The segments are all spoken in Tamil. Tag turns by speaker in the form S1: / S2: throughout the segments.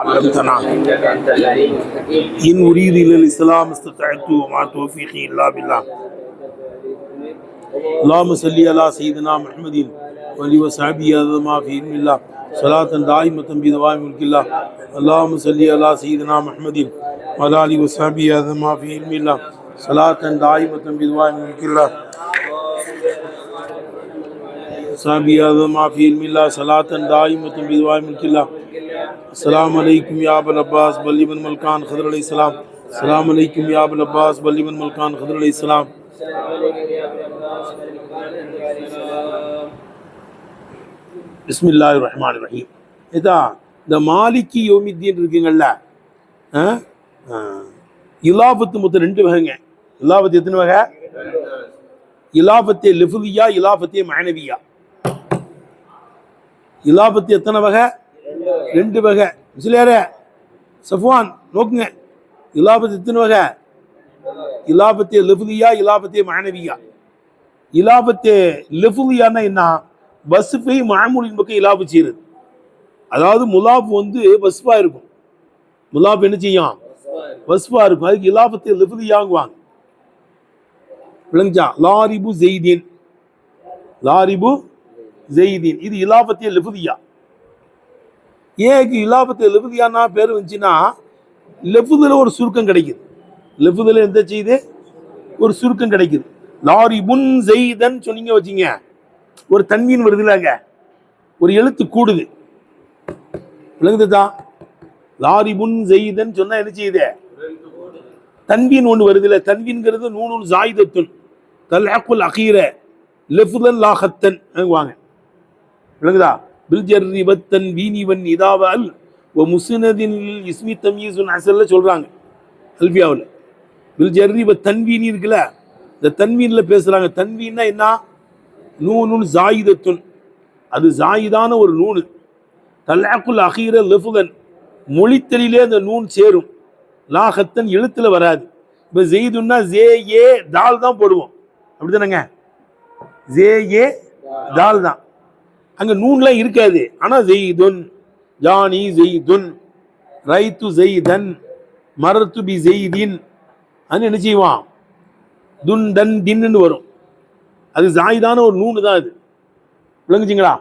S1: علمتنا إن أريد إلا الإسلام استطعت وما توفيقي إلا بالله اللهم صل على سيدنا محمد وعلى وصحبه ما في علم الله صلاة دائمة بدوام ملك الله اللهم صل على سيدنا محمد وعلى آله وصحبه ما في علم الله صلاة دائمة بدوام ملك الله صحبه ما في علم الله صلاة دائمة بدوام ملك الله السلام عليكم يا أبا العباس بلغ بن ملكان خضر عليه السلام السلام عليكم يا أبا العباس بلغ بن ملكان خضر عليه السلام பிஸ்மில்லாஹிர் ரஹ்மானிர் ரஹீம். இதான் இந்த மாலிகி யௌமித்தீன் இருக்குங்கள்ல, இலாபத்து மொத்தம் 2 வகைங்க. இலாபத்து எத்தனை வகை? இலாபத்தே லிஃபுலியா, இலாபத்தே மஅனவியா. இலாபத்து எத்தனை வகை? 2 வகை. மிஸ்லியாரே சஃப்வான் நோக்குங்க, இலாபத்து எத்தனை வகை? இலாபத்தே லிஃபுலியா, இலாபத்தே மஅனவியா. இலாபத்தே லிஃபுலியான்னா என்ன? வஸ்ஃபை மஅமூலின் பக்கம் இலாபு செய்யுது. அதாவது முலாப் வந்து வஸ்ஃபா இருக்கும், முலாப் என்ன செய்யும்? வஸ்ஃபா இருக்கும். அதுக்கு இலாபத்தை லிஃபுலியாங்குவாங்க. விளங்குச்சா? லாரிபு ஜெய்தீன், லாரிபு ஜெய்தீன், இது இலாபத்தே லிஃபுலியா. ஏன் இலாபத்தை லிஃபுலியானா பேர் வந்துச்சுன்னா, லெஃபுதுல ஒரு சுருக்கம் கிடைக்குது. லெஃபுதுல எந்த செய்து ஒரு சுருக்கம் கிடைக்குது. லாரிபுன் ஜெய்தன் சொன்னீங்க வச்சிங்க, ஒரு தன்வீன் வருதுலாங்க, ஒரு எழுத்து கூடுது. விளங்குதுதான்? லாரிபுன் ஜெய்தன் சொன்னா என்ன செய்யுது? தன்வீன் ஒன்று வருதுல. தன்வீன்கிறது நூனுன் ஜாயிதத்துன் தல்அக்குல் அகீர லஃப்தன் லா ஹத்தன் வாங்க. விளங்குதா? பில்ஜர்ரி வத்தன் வீனிவன் இதாவல் வ முஸ்னதின் இஸ்மி தம்யீசுன் அஸல்ல சொல்றாங்க அல்பியாவில். பில்ஜர்ரி வ தன்வீன் இருக்குல்ல, இந்த தன்வீன்ல பேசுறாங்க. தன்வீன்னா என்ன? நூனுன் ஜாயிதத்துன், அது ஜாயிதான ஒரு நூனு. தல்அக்குல் அகீர லஃப்தன், மொழித்தலிலே அந்த நூன் சேரும். லாஹத்தன் எழுத்துல வராது. இப்போ ஜெய்துன்னா ஜே ஏ தால் தான் போடுவோம், அப்படிதானங்க? ஜே ஏ தால் தான், அங்க நூன்லாம் இருக்காது. ஆனா ஜெய்துன், ஜானி ஜெய்துன், ரைத்து ஜெய்தன், மரத்து பி ஜெய்தின், அது என்ன செய்வான்? துன் தன் தின்னு வரும். அது ஜாயிதான ஒரு நூனு தான். அது விளங்குச்சிங்களா?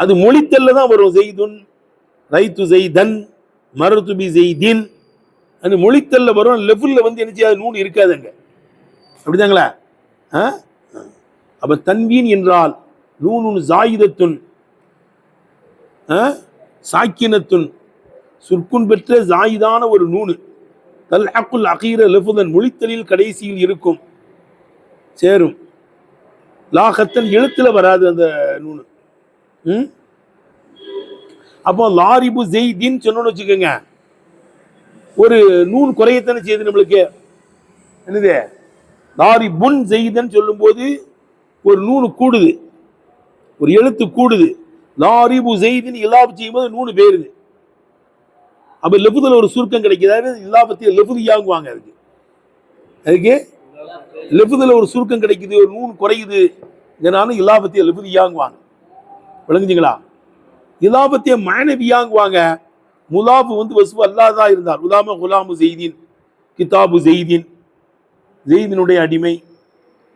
S1: அது மொழித்தல்ல தான் வரும். ஜெய்துன், ரைத்து ஜெய்தன், மரத்து பி ஜெய்தின், அந்த மொழித்தல்ல வரும். லெஃபுல்ல வந்து என்ன செய்யாது? நூன் இருக்காது அங்க, அப்படிதாங்களா? அப்ப தன்வீன் என்றால் நூனுன் ஜாயிதத்துன் சாக்கினத்துன், சுர்க்குன் பெற்ற ஜாயிதான ஒரு நூனு. தல்அக்குல் அகீர லஃப்தன், மொழித்தலில் கடைசியில் இருக்கும், சேரும். லாஹத்தன் எழுத்துல வராது அந்த நூனு. அப்போ லாரிபு ஜெய்தின் சொன்னோன்னு வச்சுக்கோங்க, ஒரு நூன் குறையத்தானே செய்யுது நம்மளுக்கு. என்னது? லாரிபுன் ஜெய்தன் சொல்லும் போது ஒரு நூனு கூடுது, ஒரு எழுத்து கூடுது. லாரிபு ஜெய்தின் இலாப் செய்யும் போது நூனு பேருது. அப்ப லெஃபுதுல ஒரு சுருக்கம் கிடைக்குது. இலாபத்தை லெஃபுதியாங்குவாங்க. அதுக்கு லெஃபுதுல ஒரு சுருக்கம் கிடைக்குது, ஒரு நூன் குறையுது, இதனால இலாபத்தை லெஃபுதியாங்குவாங்க. விளங்குச்சிங்களா? இலாபத்தை மஅனவியாங்குவாங்க. முலாபு வந்து வஸ்ஃபு அல்லாதா இருந்தார். உதாம குலாமு ஜெய்தீன், கிதாபு ஜெய்தீன், ஜெய்தினுடைய அடிமை.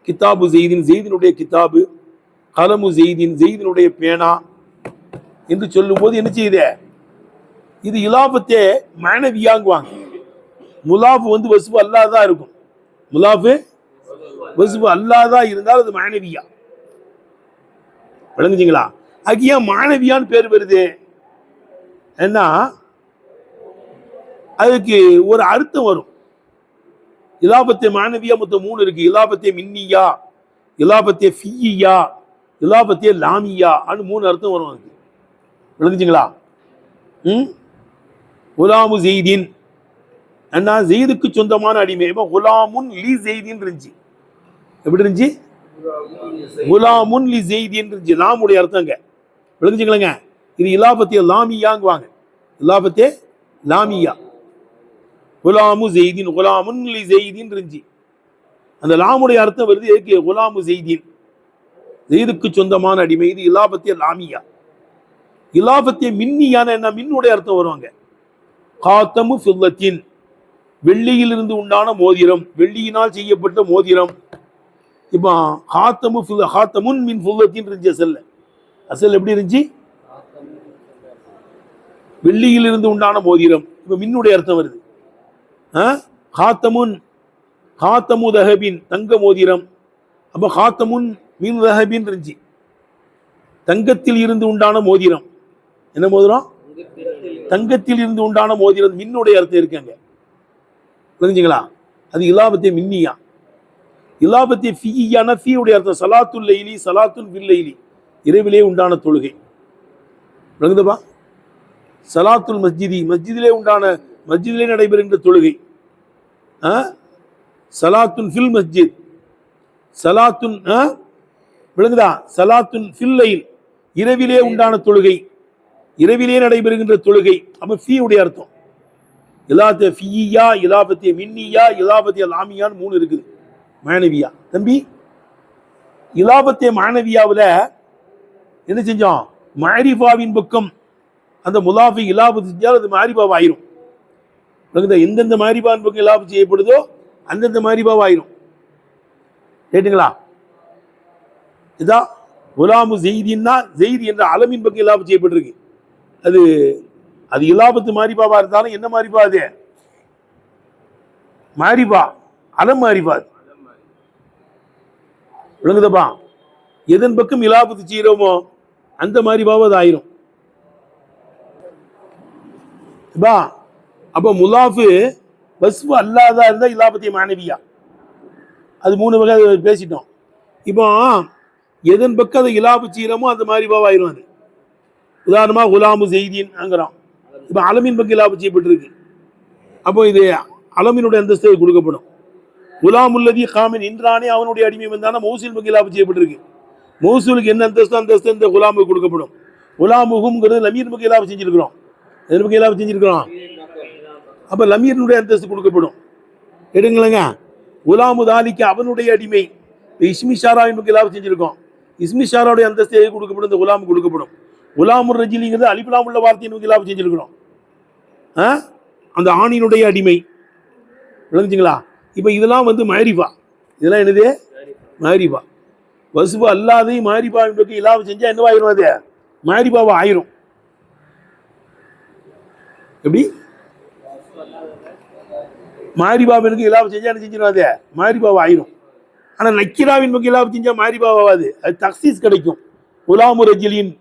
S1: கிதாபு ஜெய்தீன், ஜெய்தினுடைய கிதாபு. கலமு ஜெய்தீன், ஜெய்தினுடைய பேனா என்று சொல்லும் போது என்ன செய்யுது? இது இலாபத்தை மஅனவியாங்குவாங்க. முலாபு வந்து வஸ்ஃபு அல்லாதா இருக்கும். முலாபு வஸ்ஃபு அல்லாதா இருந்தால் அது மஅனவியா. விளங்குச்சிங்களா? அக்கியா மாணவியான்னு பேர் வருது. என்ன? அதுக்கு ஒரு அர்த்தம் வரும். இலாபத்தே மாணவியா மொத்தம் 3 இருக்கு. இலாபத்தே மின்னியா, இலாபத்தே ஃபிய்யா, இலாபத்தே லாமியா, 3 அர்த்தம் வரும் அதுக்கு. விளங்குச்சிங்களா? குலாமு ஜெய்தீன் என்ன? ஜெய்துக்கு சொந்தமான அடிமை. குலாமுன் லி ஜெய்தீன் இருந்துச்சு. எப்படி இருந்துச்சு? குலாமுன் லி ஜெய்தீன் இருந்துச்சு. லாமுடைய அர்த்தங்க. விளங்குச்சிங்களங்க? இது இலாபத்தே லாமியாங்குவாங்க. இலாபத்தே லாமியா. குலாமு ஜெய்தீன், குலாமுன் லி ஜெய்தீன் இருந்துச்சு. அந்த லாமுடைய அர்த்தம் வருது எதுக்கு? குலாமு ஜெய்தீன், ஜெய்துக்கு சொந்தமான அடிமை. இது இலாபத்தே லாமியா. இலாபத்தை மின்னியான என்ன, மின்னுடைய அர்த்தம் வருவாங்க. காத்தமு ஃபில்லத்தின், வெள்ளியிலிருந்து உண்டான மோதிரம், வெள்ளியினால் செய்யப்பட்ட மோதிரம். இப்போ ஹாத்தமுன் மின் ஃபுல்லத்தின் இருந்துச்சு அசல்ல. அசல் எப்படி இருந்துச்சு? வெள்ளியிலிருந்து உண்டான மோதிரம். இப்போ மின்னுடைய அர்த்தம் வருது. ஹாத்தமுன், ஹாத்தமு தஹபின், தங்க மோதிரம். அப்போ ஹாத்தமுன் மின் தஹபின் இருந்துச்சு, தங்கத்தில் இருந்து உண்டான மோதிரம். என்ன மோதிரம்? தங்கத்தில் இருந்து உண்டான மோதிரம். மின்னுடைய அர்த்தம் இருக்காங்க, புரிஞ்சுங்களா? அது இலாபத்தை மின்னியா. இலாபத்தை ஃபீயான, ஃபீயுடைய அர்த்தம் சலாத்துல் லைலி, சலாத்துல் ஃபில் லைலி, இரவிலே உண்டான தொழுகை. விளங்குதப்பா? சலாத்துல் மஸ்ஜிதி, மஸ்ஜிதிலே உண்டான, மஸ்ஜிதிலே நடைபெறுகின்ற தொழுகை. சலாத்துன் ஃபில் மஸ்ஜித், சலாத்துன், விளங்குதா? சலாத்துன் ஃபில் லைல், இரவிலே உண்டான தொழுகை, இரவிலே நடைபெறுகின்ற தொழுகை. அப்ப ஃபீயுடைய அர்த்தம். இலாபத்தை ஃபீயா, இலாபத்தை மின்னியா, இலாபத்தை லாமியான்னு 3 இருக்குது. மானவியா தம்பி, இலாபத்தை மானவியாவில் என்ன செஞ்சோம்? மாரிஃபாவின் பக்கம் அந்த முலாஃபை இலாபு செஞ்சால் அது மாரிபாவ் ஆயிரும். எந்தெந்த மாரிபாவின் பக்கம் இலாபு செய்யப்படுதோ அந்தந்த மாரிபாவ் ஆயிரும். கேட்டுங்களா? இதான் குலாமு ஜெய்தின்னா, ஜெய்தி என்ற அலமின் பக்கம் இலாபு செய்யப்பட்டிருக்கு. அது அது இலாபத்து மாரிபாவா இருந்தாலும் என்ன மாரிபா? அது மாரிபா, அலம் மாரிபா. விளங்குதப்பா? எதன் பக்கம் இலாபத்து செய்யறோமோ அந்த மாரிபாவா அது ஆயிரும். அப்ப முலாஃபு வஸ்ஃபு அல்லாதா இருந்தா இலாபத்தை மானவியா. அது 3 வகை பேசிட்டோம். இப்போ எதன் பக்கம் அதை இலாபு செய்யறோமோ அந்த மாரிபாவா ஆயிரும். அது உதாரணமா குலாமு ஜெய்தீன் அங்கிறோம். இப்போ அலமின் பக்கம் இலாபு செய்யப்பட்டிருக்கு. அப்போ இது அலமினுடைய அந்தஸ்து கொடுக்கப்படும். குலாமுல்லதி காமின், இன்றானே அவனுடைய அடிமை வந்தானா மௌசூல் பக்கம் இலாபு செய்யப்பட்டிருக்கு. மௌசூலுக்கு என்ன அந்தஸ்து இந்த குலாமுக்கு கொடுக்கப்படும். குலாமுகும்ங்கிறது லமீர் பக்கம் இலாபு செஞ்சிருக்கிறோம். எதன் பக்கம் இலாபு செஞ்சிருக்கிறோம்? அப்ப லமீரினுடைய அந்தஸ்து கொடுக்கப்படும். எடுங்களேங்க. குலாமு தாலிக்கு அவனுடைய அடிமை, இஸ்மிஷாராவின் பக்கம் இலாபு செஞ்சிருக்கோம். இஸ்மிஷாராவுடைய அந்தஸ்து கொடுக்கப்படும், இந்த குலாமு கொடுக்கப்படும். குலாமுர் ரஜிலிங்கிறது அலிஃப்லாம் உள்ள வார்த்தையின் இலாபு செஞ்சிருக்கிறோம். அந்த ஆணினுடைய அடிமை. விளங்குச்சுங்களா? இப்போ இதெல்லாம் வந்து மாரிஃபா. இதெல்லாம் என்னது? மாரிஃபா. வஸ்ஃபு அல்லாதையும் மாரிஃபாவின் பக்கம் இலாபு செஞ்சா என்னவாயிரும்? அது மாரிஃபாவா ஆயிரும். எப்படி? மாரிபாவினுக்கு இலாபு செஞ்சா என்ன செஞ்சிடும்? அது மாரிபாவா ஆயிரும். ஆனா நக்கிராவின் பக்கம் இலாபு செஞ்சா மாரிபாவாது, அது தக்சீஸ் கிடைக்கும். குலாமு ரஜிலின்,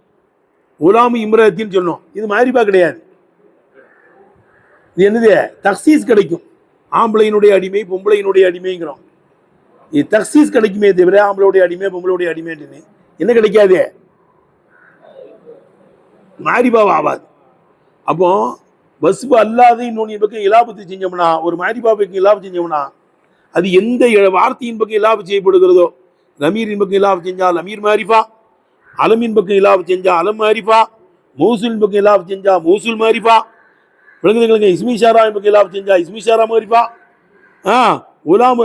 S1: குலாமு இம்ரத்தின்னு சொன்னோம். இது மாரிபா கிடையாது. இது என்னது? தக்சீஸ் கிடைக்கும். ஆம்பளையினுடைய அடிமை, பொம்பளையினுடைய அடிமைங்கிறோம். இது தக்சீஸ் கிடைக்குமே தவிர ஆம்பளையுடைய அடிமை, பொம்பளையுடைய அடிமைன்னு என்ன கிடைக்காது? மாரிபாவா ஆகாது. அப்போ வஸ்ஃபு அல்லாத இன்னொன்று பக்கம் இலாபத்து செஞ்சோம்னா, ஒரு மாரிபா பக்கம் இலாபு செஞ்சோம்னா, அது எந்த வார்த்தையின் பக்கம் இலாபு செய்யப்படுகிறதோ, லமீரின் பக்கம் இலாபு செஞ்சா லமீர் மாரிஃபா, அலமின் பக்கம் இலாபு செஞ்சா அலம் மாரிஃபா, மௌசூலின் பக்கம் இலாபு செஞ்சா மௌசூல் மாரிஃபா. விளங்குதுங்களுக்கு? இஸ்மிஷாராவின் பக்கம் இலாபு செஞ்சா இஸ்மிஷாரா மாரிஃபா. உலாம்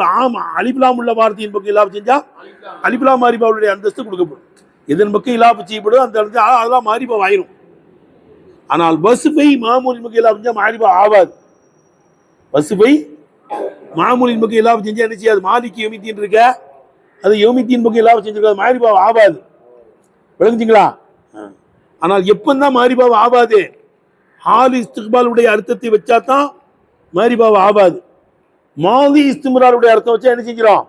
S1: அலிப்லாம் உள்ள வார்த்தையின் பக்கம் இலாபு செஞ்சா அலிப்லாம் மாரிஃபாவுடைய அந்தஸ்து கொடுக்கப்படும். எதன் பக்கம் இலாபு செய்யப்படும் அந்த அதெல்லாம் மாரிஃபா ஆயிரும். ஆனால் வஸ்ஃபை மாமூலின் பக்கம் இலாபு செஞ்சா மாரிஃபா ஆகாது. வஸ்ஃபை மாமூலின் பக்கம் இலாபு செஞ்சா என்ன செய்யாது? மாலிக்கு யௌமித்தீன் இருக்க, அது யௌமித்தீன் பக்கம் இலாபு செஞ்சிருக்காது, மாரிஃபா ஆகாது. விளங்குச்சிங்களா? ஆனால் எப்பந்தான் மாரிஃபா ஆகாது? ஹால் இஸ்திக்பாலுடைய அர்த்தத்தை வச்சா தான் மாரிஃபா ஆகாது. மாலி இஸ்திம்ராருடைய அர்த்தம் வச்சா என்ன செஞ்சிடும்?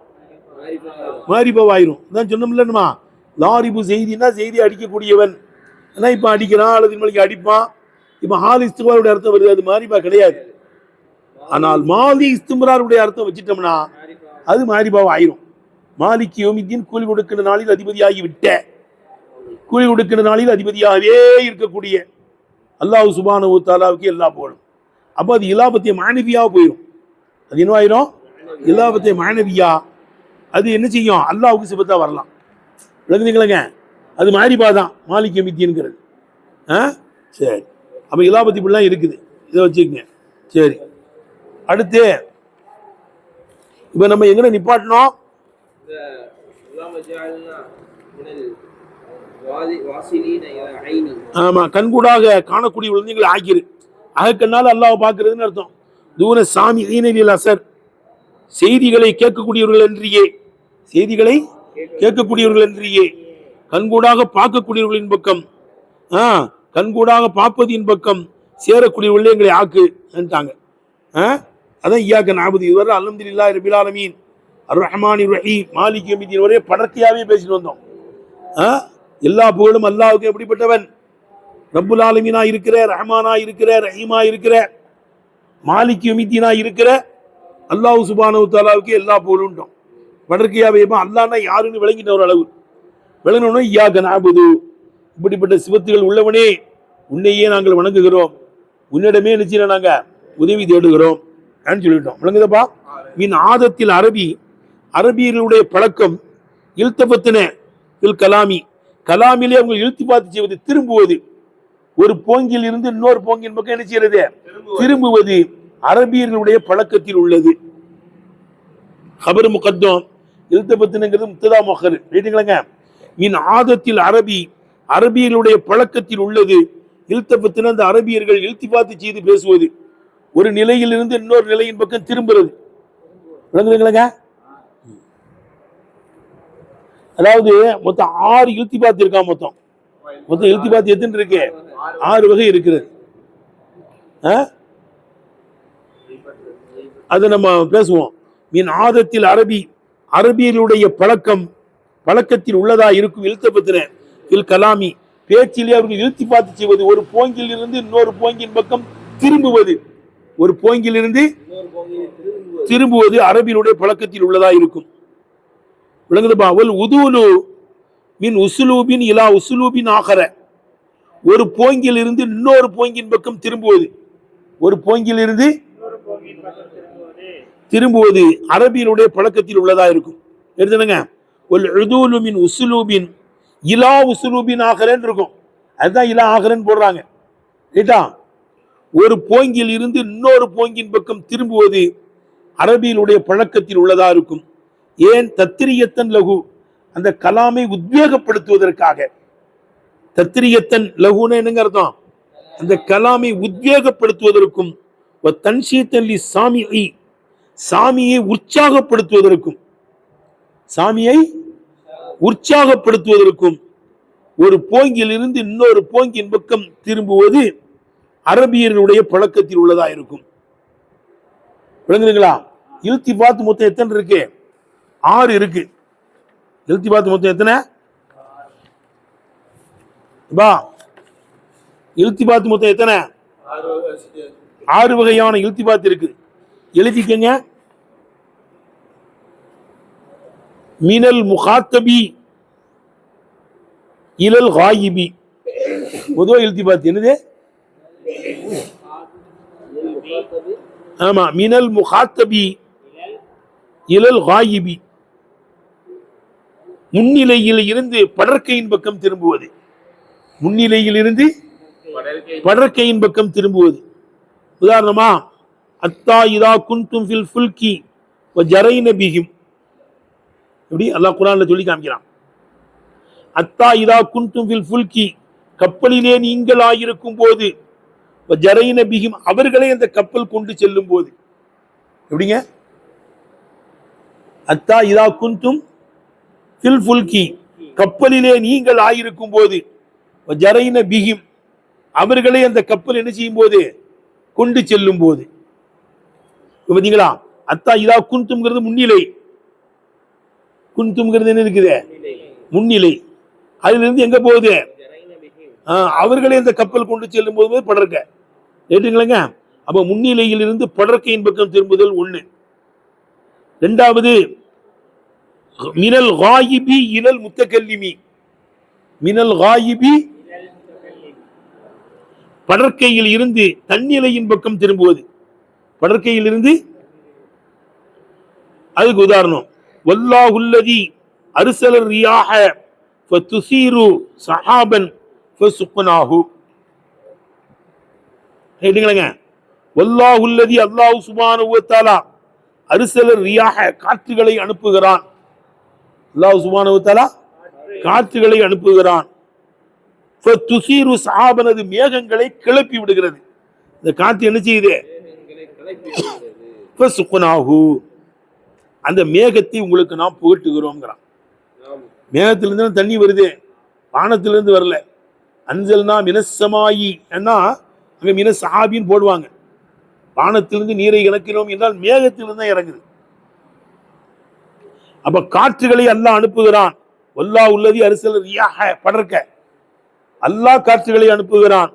S1: மாரிஃபா ஆயிரும். தான் சொன்னோம்லமா, லாரிபு செய்தினா செய்தி அடிக்கக்கூடியவன். ஏன்னா இப்போ அடிக்கிறான் அல்லது இன்மலைக்கு அடிப்பான். இப்போ ஹால் இஸ்திக்பாலுடைய அர்த்தம் வருது, அது மாரிஃபா கிடையாது. ஆனால் மாலி இஸ்திம்ராருடைய அர்த்தம் வச்சுட்டோம்னா அது மாரிஃபா ஆயிரும். மாலிக்கு யௌமித்தீன், கூலி கொடுக்கின்ற நாளில் அதிபதியாகி விட்ட, கூலி கொடுக்கின்ற நாளில் அதிபதியாகவே இருக்கக்கூடிய அல்லாஹ் சுப்ஹானஹு வ தஆலாவுக்கு எல்லா புகழும். அப்போ அது இலாபத்தை மானவியா போயிடும். அது என்னவாயிரும்? இலாபத்தை மானவியா. அது என்ன செய்யும்? அல்லாஹ்வுக்கு சிபத்தா வரலாம். விளங்குதுங்களேங்க? அது மாரிபா தான் மாலிக் யௌமித்தீன்ங்கிறது. சரி, அப்போ இலாபத்தி இப்படிலாம் இருக்குது, இதை வச்சுக்கங்க. சரி, அடுத்து இப்போ நம்ம எங்கே நிப்பாட்டினோம்? ஆமா, கண்கூடாக காணக்கூடிய நீங்கள் ஆக்கிரு. அகக்கண்ணால் அல்லாஹ் பார்க்கிறதுன்னு அர்த்தம். தூர சாமி ஈனலில் அசர், செய்திகளை கேட்கக்கூடியவர்கள் என்றியே, செய்திகளை கேட்கக்கூடியவர்கள் என்றியே, கண்கூடாக பார்க்கக்கூடியவர்களின் பக்கம், கண்கூடாக பார்ப்பதின் பக்கம் சேரக்கூடியவர்களே எங்களை ஆக்கு என்றாங்க. அதான் ஈயாக்க நஅபுது. இதுவரை அல்ஹம்துலில்லாஹி ரப்பில் ஆலமீன் அர் ரஹ்மானிர் ரஹீம் மாலிகி யௌமிddin ஒரே படர்க்கையாவே பேசிட்டு வந்தோம். எல்லா புகழும் அல்லாஹ்வுக்கு. எப்படிப்பட்டவன்? ரப்புல் ஆலமீனா இருக்கிற, ரஹ்மானா இருக்கிற, ரஹீமா இருக்கிற, மாலிகி யௌமிddin இருக்கிற அல்லாஹ் சுப்ஹானஹு வ தஆலாவுக்கு எல்லா புகழும். படர்க்கையாவே அல்லாஹ்னா யாருன்னு விளங்கின ஒரு அளவு விளங்கணும். ஈயாக்க நஅபுது, இப்படிப்பட்ட சிவத்துகள் உள்ளவனே உன்னையே நாங்கள் வணங்குகிறோம், உன்னிடமே நிச்சயம் நாங்க உதவி தேடுகிறோம் சொல்லிட்டோம். விளங்குதப்பா? மின் ஆதத்தில் அரபி, அரபியர்களுடைய பழக்கம், இல்தபத்தின கலாமி, கலாமிலே அவங்க இழுத்தி பார்த்து செய்வது, திரும்புவது. ஒரு போங்கில் இருந்து இன்னொரு போங்கின் பக்கம் என்ன செய்யறது? திரும்புவது அரபியர்களுடைய பழக்கத்தில் உள்ளது. ஹபர் முகத்தம், இல்தபத்தினங்கிறது முத்ததா முஹர். ரைட்டுங்களாங்க? மின் ஆதத்தில் அரபி, அரபியர்களுடைய பழக்கத்தில் உள்ளது. இல்தபத்தின அந்த அரபியர்கள் இழுத்தி பார்த்து செய்து பேசுவது, ஒரு நிலையில் இருந்து இன்னொரு நிலையின் பக்கம் திரும்புறது. விளங்குதுங்களாங்க? அதாவது மொத்தம் 6 இல்திபாத் இருக்கா. மொத்தம் இல்திபாத் எத்தனை இருக்கு? 6 வகை இருக்கிறது. அதை நம்ம பேசுவோம். மின் ஆதத்தில் அரபி, அரபியர்களுடைய பழக்கத்தில் உள்ளதா இருக்கும். இல்தபத்தின கலாமி, பேச்சிலே அவர்கள் இழுத்தி பார்த்து செய்வது, ஒரு போங்கில் இருந்து இன்னொரு போங்கின் பக்கம் திரும்புவது, ஒரு போங்கில் இருந்து திரும்புவது அரபியருடைய பழக்கத்தில் உள்ளதா இருக்கும். விளங்குதுப்பா? உதுலு மின் உசுலூபின் இலா உசுலூபின் ஆகர, ஒரு போங்கில் இருந்து இன்னொரு போங்கின் பக்கம் திரும்புவது, ஒரு போங்கில் இருந்து திரும்புவது அரபியருடைய பழக்கத்தில் உள்ளதா இருக்கும். எடுத்துங்க, உதுலு மின் உசுலூபின் இலா உசுலூபின் ஆகரன் இருக்கும். அதுதான் இலா ஆகரன் போடுறாங்க. ரைட்டா? ஒரு போங்கில் இருந்து இன்னொரு போங்கின் பக்கம் திரும்புவது அரபியருடைய பழக்கத்தில் உள்ளதா இருக்கும். ஏன்? தத்திரியத்தன் லகு, அந்த கலாமை உத்வேகப்படுத்துவதற்காக. தத்திரியத்தன் லகுன்னு என்னங்க அர்த்தம்? அந்த கலாமை உத்வேகப்படுத்துவதற்கும், தன்ஷீத்தன் சாமியை, சாமியை உற்சாகப்படுத்துவதற்கும், சாமியை உற்சாகப்படுத்துவதற்கும் ஒரு போங்கில் இருந்து இன்னொரு போங்கின் பக்கம் திரும்புவது அரபியர்களுடைய பழக்கத்தில் உள்ளதா இருக்கும். விளங்குதுங்களா? இல்திபாத் மொத்தம் எத்தனை இருக்கு? 6 இருக்கு. இல்திபாத் மொத்தம் எத்தனை? இல்திபாத் மொத்தம் எத்தனை? 6 வகையான இல்திபாத் இருக்கு. எழுதிக்கங்க. மினல் முகாத்தபி இலல் காயிபி. முதல் இல்திபாத் என்னது? ஆமா, மினல் முகாத்தபி இலல் காயிபி, முன்னிலையில் இருந்து படர்க்கையின் பக்கம் திரும்புவது, முன்னிலையில் இருந்து படர்க்கையின் பக்கம் திரும்புவது. உதாரணமா, அத்தா இதா குன்தும் ஃபில் ஃபுல்கி வ ஜரைன பிஹிம், எப்படி அல்லாஹ் குர்ஆன்ல சொல்லி காமிக்கிறான். அத்தா இதா குன்தும் ஃபில் ஃபுல்கி, கப்பலிலே நீங்கள் ஆயிருக்கும் போது, வ ஜரைன பிஹிம், அவர்களை அந்த கப்பல் கொண்டு செல்லும் போது. எப்படிங்க? அத்தா இதா குன்தும் ஃபில் ஃபுல்கி, கப்பலிலே நீங்கள் ஆயிருக்கும் போது, வ ஜரைன பிஹிம், அவர்களை அந்த கப்பல் என்ன செய்யும் போது? கொண்டு செல்லும் போது. பார்த்தீங்களா? அத்தா இதா குன்தும்ங்கிறது முன்னிலை, குன்தும்ங்கிறது என்ன இருக்குது? முன்னிலை. அதுல இருந்து எங்க போகுது? அவர்களை அந்த கப்பல் கொண்டு செல்லும் போது படர்க்க. ஏற்றுங்களேங்க? அப்ப முன்னிலையில் இருந்து படர்க்கையின் பக்கம் திரும்புதல் 1. 2வது, மினல் காயிபி இலல் முத்தகல்லிமி, மினல் காயிபி, படர்க்கையில் இருந்து தன்னிலையின் பக்கம் திரும்புவது, படர்க்கையில் இருந்து. அதுக்கு உதாரணம், வல்லாஹுல்லதி அர்ஸல ரியாஹ ஃபதுஸீரு ஸஹாபன் ஃபசுக்னாஹு. கேட்டீங்களா? வல்லாஹுல்லதி, அல்லாஹ் சுப்ஹானஹு வ தஆலா, அர்ஸல ரியாஹ, காற்றுகளை அனுப்புகிறான். அல்லாஹ் சுப்ஹானஹு வ தஆலா காற்றுகளை அனுப்புகிறான். துசீரு சஹாபனது மேகங்களை கிளப்பி விடுகிறது. இந்த காற்று என்ன செய்யுது? அந்த மேகத்தை உங்களுக்கு நாம் புகட்டுகிறோம்ங்கிறான். மேகத்திலிருந்து தண்ணி வருது, வானத்திலிருந்து வரல. அன்சல்னா மினஸ்ஸமாயி ஏன்னா அங்க மினஸ் சஹாபின்னு போடுவாங்க. வானத்திலிருந்து நீரை இறக்கிறோம் என்றால் மேகத்திலிருந்து தான் இறங்குது. அப்ப காற்றுகளை அல்லாஹ் அனுப்புகிறான். வல்லாஹ் உள்ளதி அர்சல ரியாஹ படர்க்க அல்லாஹ் காற்றுகளை அனுப்புகிறான்.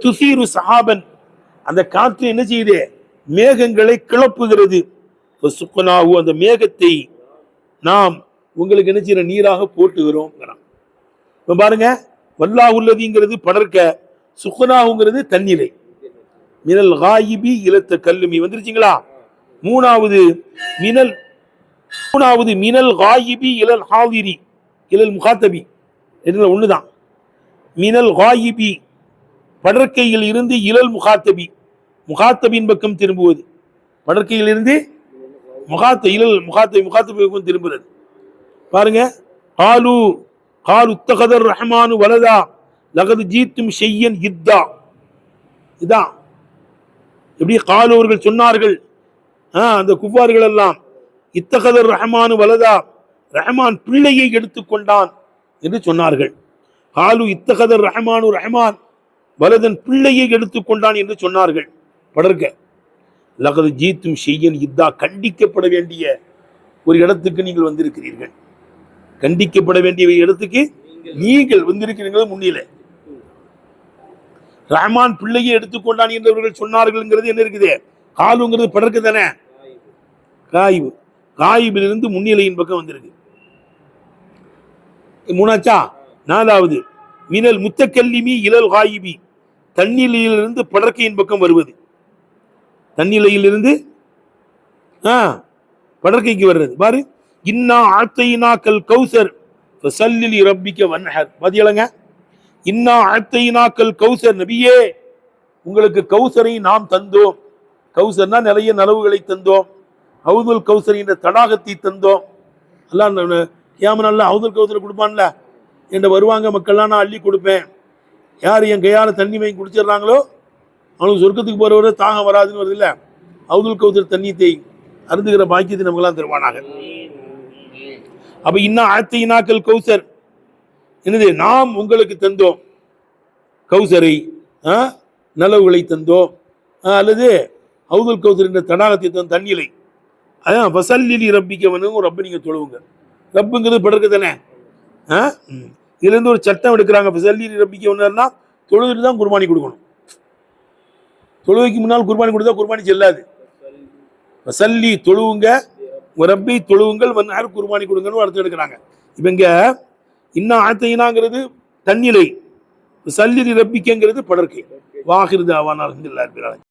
S1: துசீரு சஹாபன் அந்த காற்று என்ன செய்யுது? மேகங்களை கிளப்புகிறது. அந்த மேகத்தை நாம் உங்களுக்கு என்ன செய்யற நீராக போட்டுகிறோம். பாருங்க, வல்லாஹ் உள்ளதிங்கிறது படர்க்க, சுக்னாவுங்கிறது தண்ணீரை. மினல் காயிபி இலத்த கல்லுமி வந்துருச்சுங்களா? மூணாவது மினல் காயிபி இலல் ஹாதிரி இலல் முகாத்தபி ஒண்ணுதான். மினல் காயிபி படற்கையில் இருந்து இலல் முகாத்தபி முகாத்தபின் பக்கம் திரும்புவது. படற்கையில் இருந்து முகாத்தபி பக்கம் திரும்புறது. பாருங்க, காலு உத்தகதர் ரஹ்மானு வலதா லகது ஜீத்தும் ஷையன் இத்தா. இதான் எப்படி காலு அவர்கள் சொன்னார்கள், அந்த குஃபார்கள் எல்லாம் இத்தகதர் ரஹ்மானு வலதா ரஹ்மான் பிள்ளையை எடுத்துக்கொண்டான் என்று சொன்னார்கள். காலு இத்தகதர் ரஹ்மானு ரஹ்மான் வலதன் பிள்ளையை எடுத்துக்கொண்டான் என்று சொன்னார்கள். படர்க லகது ஜீத்தும் ஷையன் இத்தா கண்டிக்கப்பட வேண்டிய ஒரு இடத்துக்கு நீங்கள் வந்திருக்கிறீர்கள். கண்டிக்கப்பட வேண்டிய இடத்துக்கு நீங்கள் வந்திருக்கிறீர்கள். முன்னிலே ரஹ்மான் பிள்ளையை எடுத்துக்கொண்டான் என்றவர்கள் சொன்னார்கள். என்ன இருக்குது? காலுங்கிறது படர்க்கு தானே, காயிபு. காயிபிலிருந்து முன்னிலையின் பக்கம் வந்திருக்கு. மூணாச்சா? நாலாவது மினல் முத்தக்கல்லிமி இலல் காயிபி தன்னிலையிலிருந்து படர்க்கையின் பக்கம் வருவது. தன்னிலையிலிருந்து படர்க்கைக்கு வர்றது. பாரு, இன்னா ஆத்தைனாக்கல் கௌசர் ஃபஸல்லி ரப்பிக வன்ஹர். பாத்தீங்களா? இன்னா ஆத்தைனாக்கல் கௌசர், நபியே உங்களுக்கு கௌசரை நாம் தந்தோம். கௌசர்னா நிறைய நலவுகளை தந்தோம். ஹவுதுல் கௌசர் என்ற தடாகத்தை தந்தோம். எல்லாம் கியாமத் ஹவுதுல் கௌசரை கொடுப்பான்ல, என்ற வருவாங்க மக்கள்லாம் நான் அள்ளி கொடுப்பேன். யார் என் கையால் தண்ணி வாங்கி குடிச்சிடுறாங்களோ அவனுக்கு சொர்க்கத்துக்கு போறவரை தாகம் வராதுன்னு வருது இல்ல. ஹவுதுல் கௌசர் தண்ணீத்தை அருந்துகிற பாக்கியத்தை நமக்கெல்லாம் தருவானாக. அப்ப இன்னா ஆத்தைனாக்கல் கௌசர் என்னது? நாம் உங்களுக்கு தந்தோம் கௌசரை, நலவுகளை தந்தோம். அல்லது ஹவுதுல் கௌசர் என்ற தடாகத்தை தந்த தண்ணீரை. அதான் ஃபஸல்லி ரப்பிக ரப்ப நீங்க தொழுவுங்க. ரப்புங்கிறது படர்க்கு தானே. இதுல இருந்து ஒரு சட்டம் எடுக்கிறாங்க. ஃபஸல்லி ரப்பிக வன்னா தொழுதுட்டு தான் குர்பானி கொடுக்கணும். தொழுவைக்கு முன்னால் குர்பானி கொடுத்தா குர்பானி செல்லாது. ஃபஸல்லி தொழுவுங்க, ரப்பை தொழுவுங்கள், வன்ஹர் குர்பானி கொடுங்கன்னு அர்த்தம் எடுக்கிறாங்க. இப்ப இங்க இன்னா ஆத்தைனாங்கிறது தன்னிலை, ஃபஸல்லி ரப்பிக்கங்கிறது படர்க்கை. வாஹிர் தாவானா அல்ஹம்துலில்லாஹி ரப்பில் ஆலமீன்.